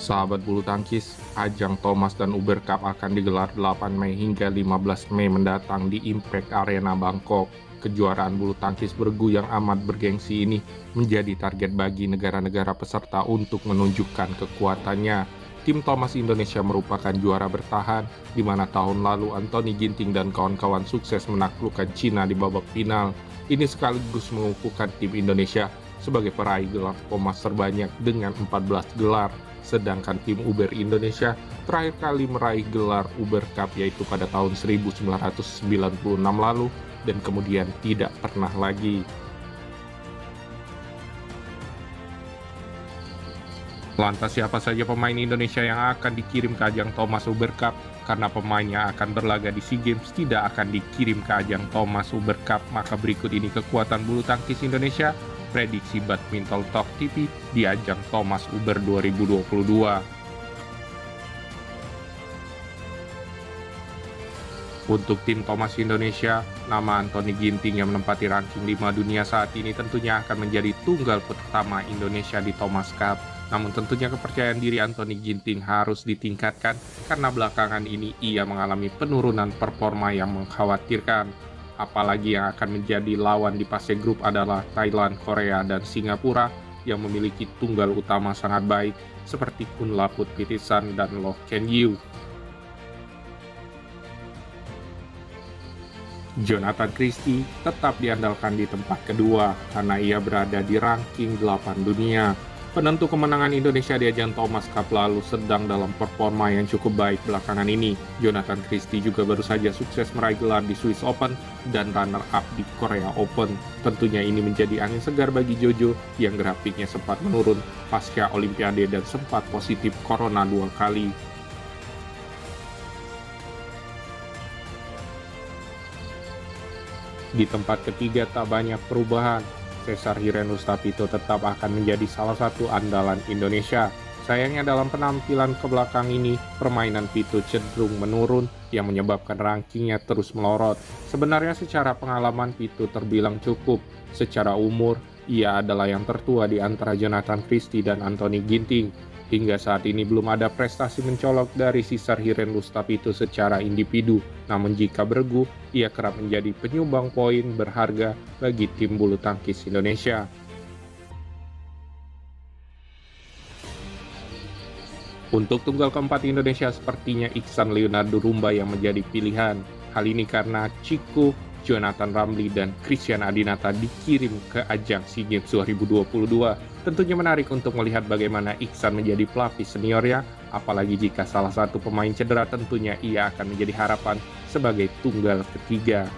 Sahabat bulu tangkis, ajang Thomas dan Uber Cup akan digelar 8 Mei hingga 15 Mei mendatang di Impact Arena Bangkok. Kejuaraan bulu tangkis bergu yang amat bergengsi ini menjadi target bagi negara-negara peserta untuk menunjukkan kekuatannya. Tim Thomas Indonesia merupakan juara bertahan, di mana tahun lalu Anthony Ginting dan kawan-kawan sukses menaklukkan Cina di babak final. Ini sekaligus mengukuhkan tim Indonesia sebagai peraih gelar Thomas terbanyak dengan 14 gelar. Sedangkan tim Uber Indonesia terakhir kali meraih gelar Uber Cup yaitu pada tahun 1996 lalu dan kemudian tidak pernah lagi. Lantas siapa saja pemain Indonesia yang akan dikirim ke ajang Thomas Uber Cup? Karena pemain yang akan berlaga di SEA Games tidak akan dikirim ke ajang Thomas Uber Cup, maka berikut ini kekuatan bulu tangkis Indonesia, prediksi Badminton Talk TV di ajang Thomas Uber 2022. Untuk tim Thomas Indonesia, nama Anthony Ginting yang menempati ranking 5 dunia saat ini tentunya akan menjadi tunggal pertama Indonesia di Thomas Cup. Namun tentunya kepercayaan diri Anthony Ginting harus ditingkatkan karena belakangan ini ia mengalami penurunan performa yang mengkhawatirkan. Apalagi yang akan menjadi lawan di fase grup adalah Thailand, Korea, dan Singapura yang memiliki tunggal utama sangat baik seperti Kunlaput Pitisan dan Loh Ken Yew. Jonathan Christie tetap diandalkan di tempat kedua karena ia berada di ranking 8 dunia. Penentu kemenangan Indonesia di ajang Thomas Cup lalu sedang dalam performa yang cukup baik belakangan ini. Jonathan Christie juga baru saja sukses meraih gelar di Swiss Open dan runner-up di Korea Open. Tentunya ini menjadi angin segar bagi Jojo yang grafiknya sempat menurun pasca Olimpiade dan sempat positif corona 2 kali. Di tempat ketiga tak banyak perubahan. Cesar Hirenu-Stapito tetap akan menjadi salah satu andalan Indonesia. Sayangnya dalam penampilan ke belakang ini, permainan Pito cenderung menurun yang menyebabkan rankingnya terus melorot. Sebenarnya secara pengalaman Pito terbilang cukup. Secara umur, ia adalah yang tertua di antara Jonathan Christie dan Anthony Ginting. Hingga saat ini belum ada prestasi mencolok dari Cesar Hirenu-Stapito secara individu. Namun jika bergu, ia kerap menjadi penyumbang poin berharga bagi tim bulu tangkis Indonesia. Untuk tunggal keempat Indonesia sepertinya Iksan Leonardo Rumba yang menjadi pilihan. Hal ini karena Chico, Jonathan Ramli, dan Christian Adinata dikirim ke ajang SEA Games 2022. Tentunya menarik untuk melihat bagaimana Iksan menjadi pelapis seniornya, apalagi jika salah satu pemain cedera tentunya ia akan menjadi harapan sebagai tunggal ketiga.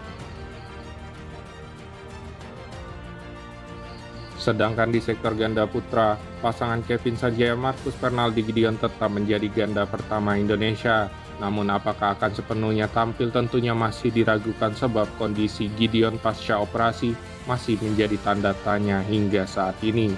Sedangkan di sektor ganda putra, pasangan Kevin Sanjaya Marcus Fernaldi Gideon tetap menjadi ganda pertama Indonesia. Namun apakah akan sepenuhnya tampil tentunya masih diragukan sebab kondisi Gideon pasca operasi masih menjadi tanda tanya hingga saat ini.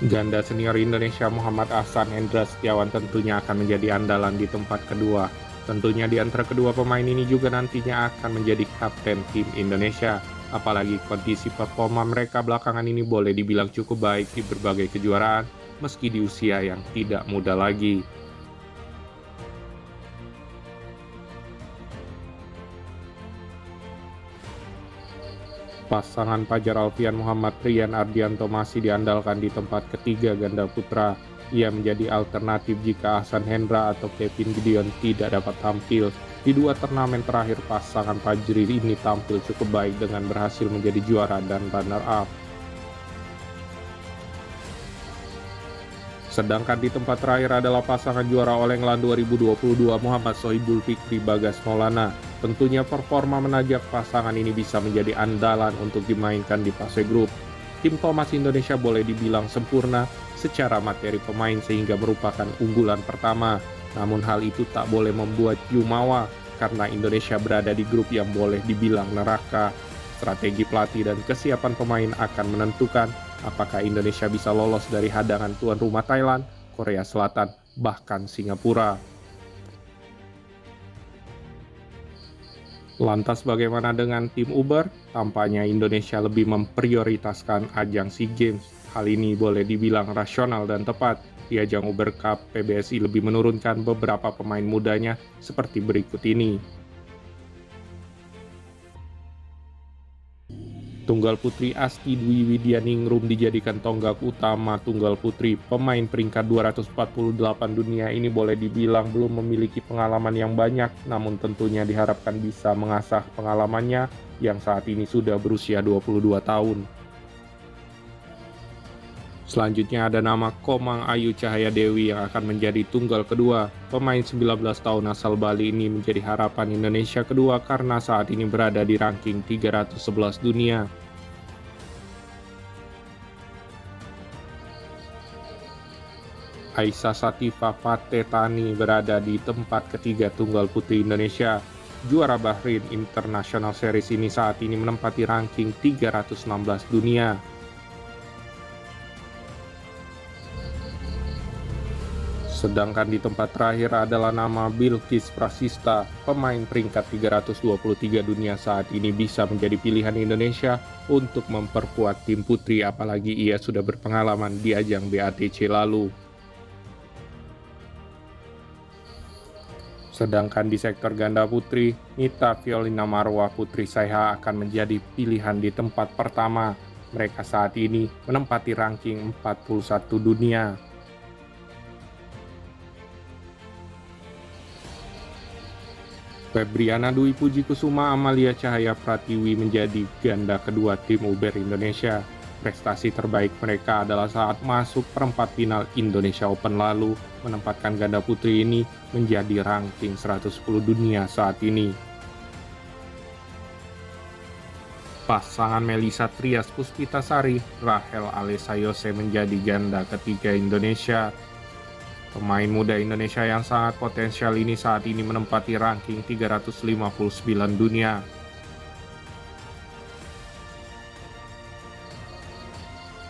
Ganda senior Indonesia Muhammad Ahsan Hendra Setiawan tentunya akan menjadi andalan di tempat kedua. Tentunya di antara kedua pemain ini juga nantinya akan menjadi kapten tim Indonesia. Apalagi kondisi performa mereka belakangan ini boleh dibilang cukup baik di berbagai kejuaraan, meski di usia yang tidak muda lagi. Pasangan Fajar Alfian Muhammad Rian Ardianto masih diandalkan di tempat ketiga ganda putra. Ia menjadi alternatif jika Ahsan Hendra atau Kevin Gideon tidak dapat tampil. Di dua turnamen terakhir pasangan Fajri ini tampil cukup baik dengan berhasil menjadi juara dan runner-up. Sedangkan di tempat terakhir adalah pasangan juara All England 2022 Muhammad Sohibul Fikri Bagas Maulana. Tentunya performa menajak pasangan ini bisa menjadi andalan untuk dimainkan di fase grup. Tim Thomas Indonesia boleh dibilang sempurna secara materi pemain sehingga merupakan unggulan pertama. Namun hal itu tak boleh membuat jumawa karena Indonesia berada di grup yang boleh dibilang neraka. Strategi pelatih dan kesiapan pemain akan menentukan apakah Indonesia bisa lolos dari hadangan tuan rumah Thailand, Korea Selatan, bahkan Singapura. Lantas bagaimana dengan tim Uber? Tampaknya Indonesia lebih memprioritaskan ajang SEA Games. Hal ini boleh dibilang rasional dan tepat. Di ajang Uber Cup, PBSI lebih menurunkan beberapa pemain mudanya seperti berikut ini. Tunggal putri Asti Dwi Widyaningrum dijadikan tonggak utama tunggal putri. Pemain peringkat 248 dunia ini boleh dibilang belum memiliki pengalaman yang banyak, namun tentunya diharapkan bisa mengasah pengalamannya yang saat ini sudah berusia 22 tahun. Selanjutnya ada nama Komang Ayu Cahaya Dewi yang akan menjadi tunggal kedua. Pemain 19 tahun asal Bali ini menjadi harapan Indonesia kedua karena saat ini berada di ranking 311 dunia. Aisyah Satifah Patetani berada di tempat ketiga tunggal putri Indonesia. Juara Bahrain International Series ini saat ini menempati ranking 316 dunia. Sedangkan di tempat terakhir adalah nama Bilqis Prasista, pemain peringkat 323 dunia saat ini bisa menjadi pilihan Indonesia untuk memperkuat tim putri apalagi ia sudah berpengalaman di ajang BATC lalu. Sedangkan di sektor ganda putri, Nita Violina Marwah Putri Saiha akan menjadi pilihan di tempat pertama. Mereka saat ini menempati ranking 41 dunia. Febriana Dwi Puji Kusuma Amalia Cahaya Pratiwi menjadi ganda kedua tim Uber Indonesia. Prestasi terbaik mereka adalah saat masuk perempat final Indonesia Open lalu, menempatkan ganda putri ini menjadi ranking 110 dunia saat ini. Pasangan Melisa Trias Puspitasari, Rahel Alessa Yose menjadi ganda ketiga Indonesia. Pemain muda Indonesia yang sangat potensial ini saat ini menempati ranking 359 dunia.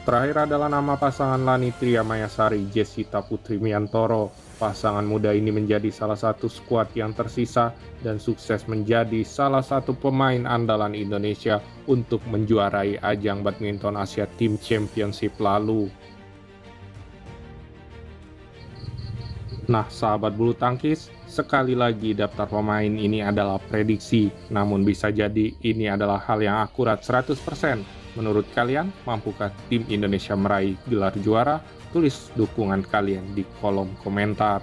Terakhir adalah nama pasangan Lani Triamayasari Jessita Putri Miantoro. Pasangan muda ini menjadi salah satu skuad yang tersisa dan sukses menjadi salah satu pemain andalan Indonesia untuk menjuarai ajang badminton Asia Team Championship lalu. Nah, sahabat bulu tangkis, sekali lagi daftar pemain ini adalah prediksi, namun bisa jadi ini adalah hal yang akurat 100%. Menurut kalian, mampukah tim Indonesia meraih gelar juara? Tulis dukungan kalian di kolom komentar.